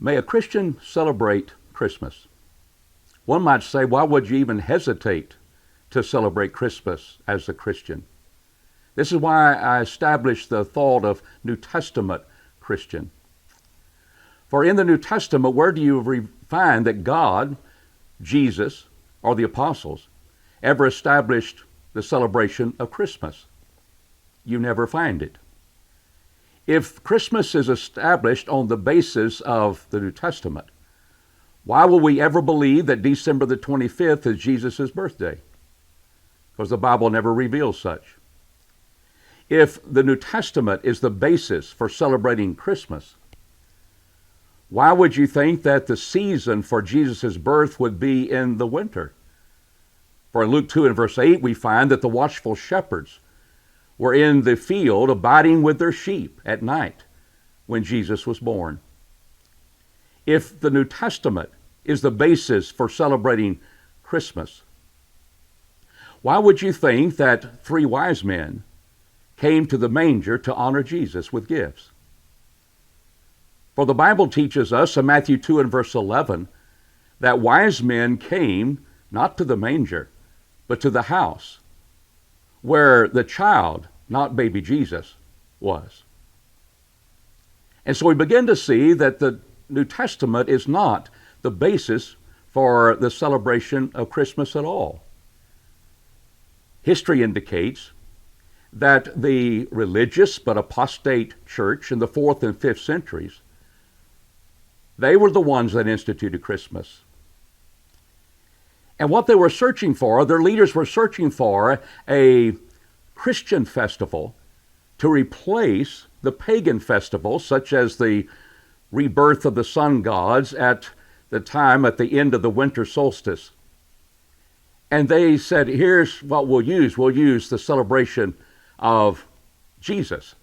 May a Christian celebrate Christmas? One might say, why would you even hesitate to celebrate Christmas as a Christian? This is why I established the thought of New Testament Christian. For in the New Testament, where do you find that God, Jesus, or the apostles ever established the celebration of Christmas? You never find it. If Christmas is established on the basis of the New Testament, why will we ever believe that December the 25th is Jesus' birthday? Because the Bible never reveals such. If the New Testament is the basis for celebrating Christmas, why would you think that the season for Jesus' birth would be in the winter? For in Luke 2 and verse 8, we find that the watchful shepherds were in the field abiding with their sheep at night when Jesus was born. If the New Testament is the basis for celebrating Christmas, why would you think that 3 wise men came to the manger to honor Jesus with gifts? For the Bible teaches us in Matthew 2 and verse 11 that wise men came not to the manger, but to the house where the child, not baby Jesus, was. And so we begin to see that the New Testament is not the basis for the celebration of Christmas at all. History indicates that the religious but apostate church in the 4th and 5th centuries, they were the ones that instituted Christmas. And what they were searching for, their leaders were searching for a Christian festival to replace the pagan festivals, such as the rebirth of the sun gods at the time at the end of the winter solstice. And they said, here's what we'll use. We'll use the celebration of Jesus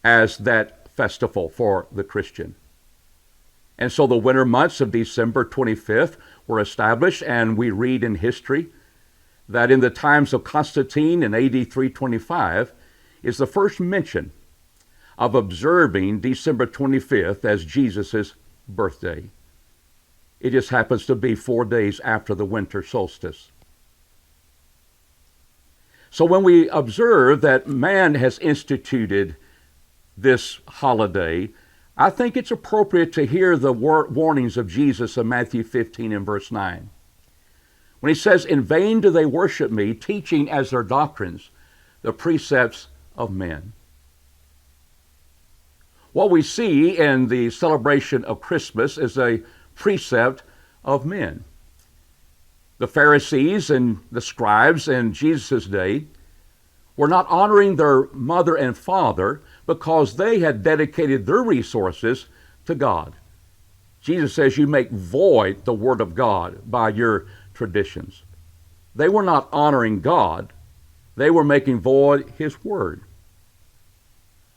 as that festival for the Christian. And so the winter months of December 25th were established, and we read in history that in the times of Constantine in AD 325 is the first mention of observing December 25th as Jesus' birthday. It just happens to be 4 days after the winter solstice. So when we observe that man has instituted this holiday, I think it's appropriate to hear the warnings of Jesus in Matthew 15 and verse 9. When he says, "In vain do they worship me, teaching as their doctrines the precepts of men." What we see in the celebration of Christmas is a precept of men. The Pharisees and the scribes in Jesus' day were not honoring their mother and father because they had dedicated their resources to God. Jesus says you make void the word of God by your traditions. They were not honoring God. They were making void his word.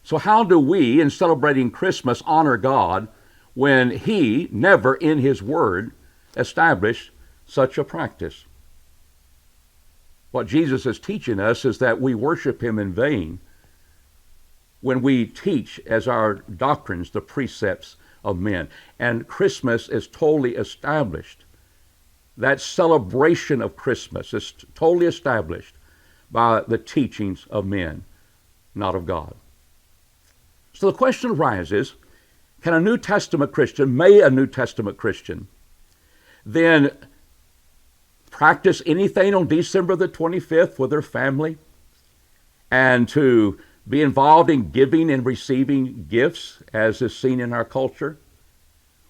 So how do we, in celebrating Christmas, honor God when he never in his word established such a practice? What Jesus is teaching us is that we worship him in vain when we teach as our doctrines the precepts of men. And Christmas is totally established. That celebration of Christmas is totally established by the teachings of men, not of God. So the question arises, may a New Testament Christian then practice anything on December the 25th with their family and to be involved in giving and receiving gifts as is seen in our culture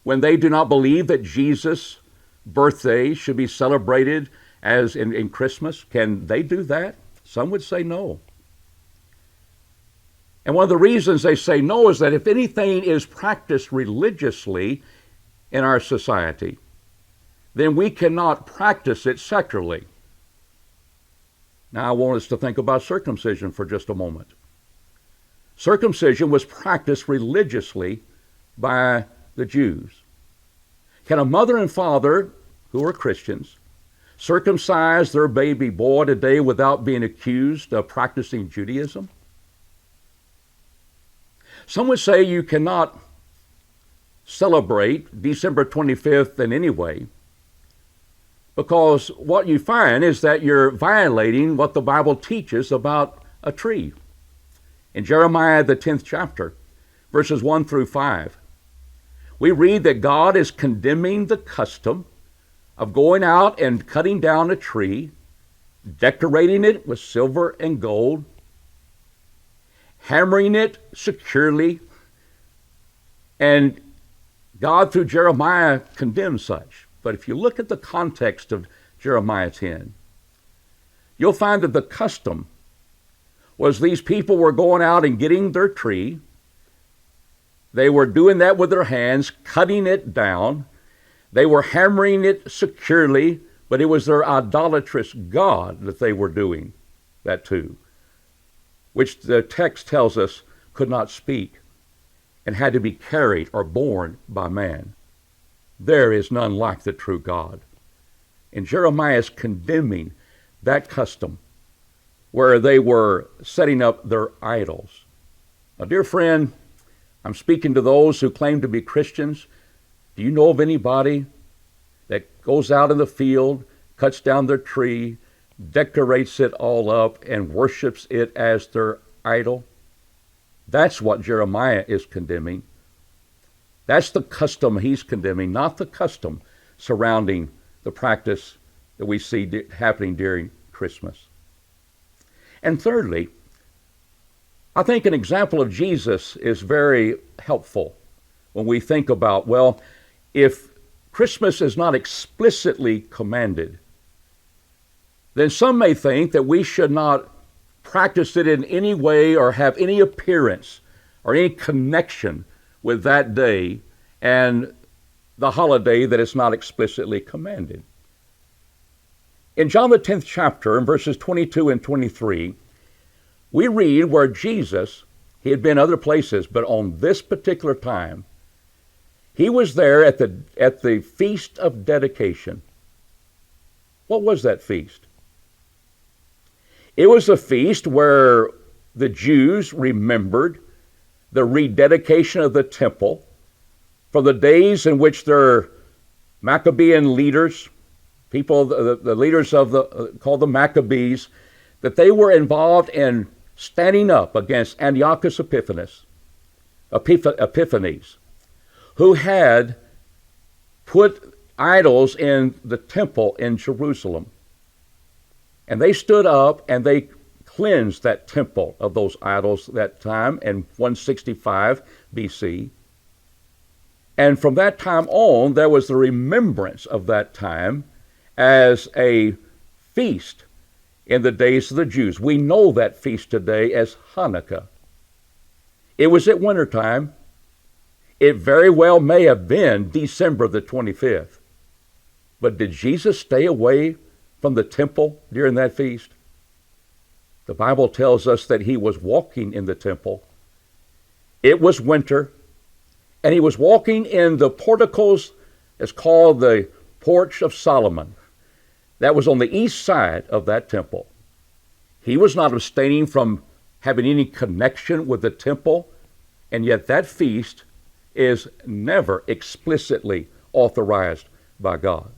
when they do not believe that Jesus' birthday should be celebrated as in Christmas? Can they do that? Some would say no. And one of the reasons they say no is that if anything is practiced religiously in our society, then we cannot practice it secularly. Now I want us to think about circumcision for just a moment. Circumcision was practiced religiously by the Jews. Can a mother and father who are Christians circumcise their baby boy today without being accused of practicing Judaism? Some would say you cannot celebrate December 25th in any way, because what you find is that you're violating what the Bible teaches about a tree. In Jeremiah, the 10th chapter, verses 1 through 5, we read that God is condemning the custom of going out and cutting down a tree, decorating it with silver and gold, hammering it securely, and God, through Jeremiah, condemns such. But if you look at the context of Jeremiah 10, you'll find that the custom was these people were going out and getting their tree. They were doing that with their hands, cutting it down. They were hammering it securely, but it was their idolatrous God that they were doing that to, which the text tells us could not speak and had to be carried or borne by man. There is none like the true God. And Jeremiah is condemning that custom where they were setting up their idols. Now, dear friend, I'm speaking to those who claim to be Christians. Do you know of anybody that goes out in the field, cuts down their tree, decorates it all up, and worships it as their idol? That's what Jeremiah is condemning. That's the custom he's condemning, not the custom surrounding the practice that we see happening during Christmas. And thirdly, I think an example of Jesus is very helpful when we think about, well, if Christmas is not explicitly commanded, then some may think that we should not practice it in any way or have any appearance or any connection with that day and the holiday that is not explicitly commanded. In John the 10th chapter, in verses 22 and 23, we read where Jesus, he had been other places, but on this particular time, he was there at the Feast of Dedication. What was that feast? It was a feast where the Jews remembered the rededication of the temple from the days in which their Maccabean leaders, people, the leaders of called the Maccabees, that they were involved in standing up against Antiochus Epiphanes, who had put idols in the temple in Jerusalem. And they stood up and they cleansed that temple of those idols that time in 165 BC. And from that time on, there was the remembrance of that time as a feast in the days of the Jews. We know that feast today as Hanukkah. It was at wintertime. It very well may have been December the 25th. But did Jesus stay away from the temple during that feast? The Bible tells us that he was walking in the temple. It was winter, and he was walking in the porticos. It's called the Porch of Solomon. That was on the east side of that temple. He was not abstaining from having any connection with the temple, and yet that feast is never explicitly authorized by God.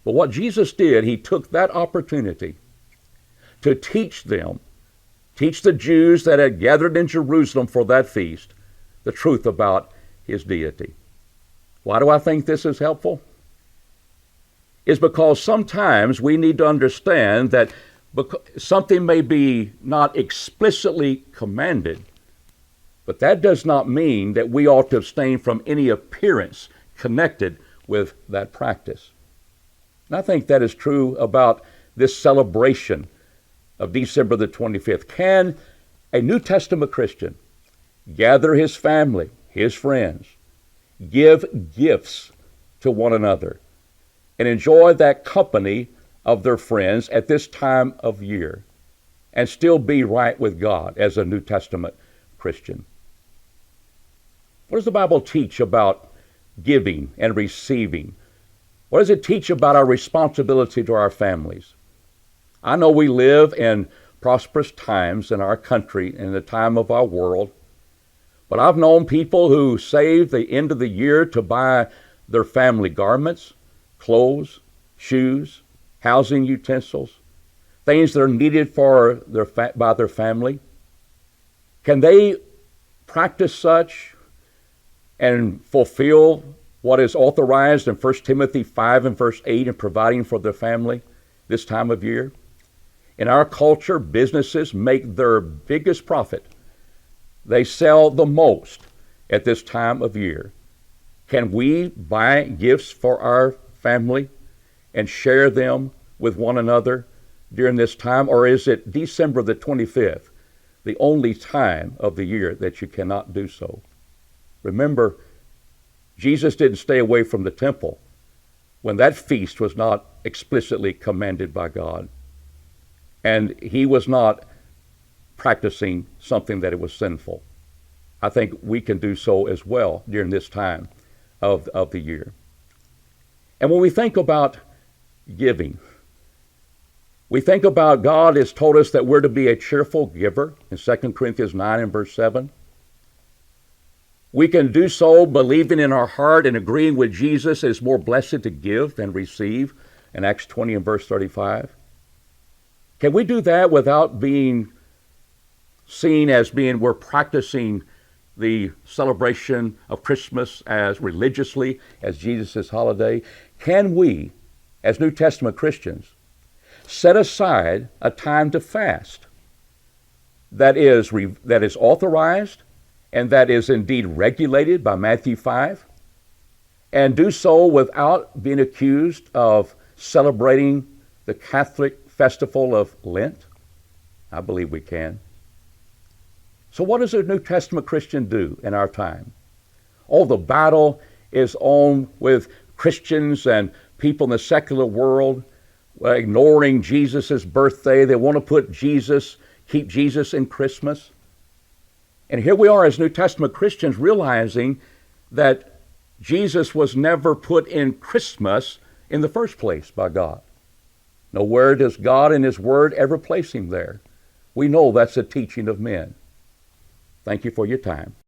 But what Jesus did, he took that opportunity to teach them, teach the Jews that had gathered in Jerusalem for that feast, the truth about his deity. Why do I think this is helpful? It's because sometimes we need to understand that something may be not explicitly commanded, but that does not mean that we ought to abstain from any appearance connected with that practice. And I think that is true about this celebration of December the 25th. Can a New Testament Christian gather his family, his friends, give gifts to one another, and enjoy that company of their friends at this time of year, and still be right with God as a New Testament Christian? What does the Bible teach about giving and receiving? What does it teach about our responsibility to our families? I know we live in prosperous times in our country, in the time of our world, But I've known people who save the end of the year to buy their family garments, clothes, shoes, housing utensils, things that are needed for by their family. Can they practice such and fulfill what is authorized in 1 Timothy 5 and verse 8 in providing for their family this time of year? In our culture, businesses make their biggest profit. They sell the most at this time of year. Can we buy gifts for our family and share them with one another during this time? Or is it December the 25th, the only time of the year that you cannot do so? Remember, Jesus didn't stay away from the temple when that feast was not explicitly commanded by God. And he was not practicing something that it was sinful. I think we can do so as well during this time of the year. And when we think about giving, we think about God has told us that we're to be a cheerful giver in 2 Corinthians 9 and verse 7. We can do so believing in our heart and agreeing with Jesus it's more blessed to give than receive in Acts 20 and verse 35. Can we do that without being seen as we're practicing the celebration of Christmas as religiously as Jesus' holiday? Can we, as New Testament Christians, set aside a time to fast that is authorized and that is indeed regulated by Matthew 5, and do so without being accused of celebrating the Catholic festival of Lent? I believe we can. So what does a New Testament Christian do in our time? Oh, the battle is on with Christians and people in the secular world ignoring Jesus' birthday. They want to keep Jesus in Christmas. And here we are as New Testament Christians realizing that Jesus was never put in Christmas in the first place by God. Nowhere does God in His Word ever place Him there. We know that's the teaching of men. Thank you for your time.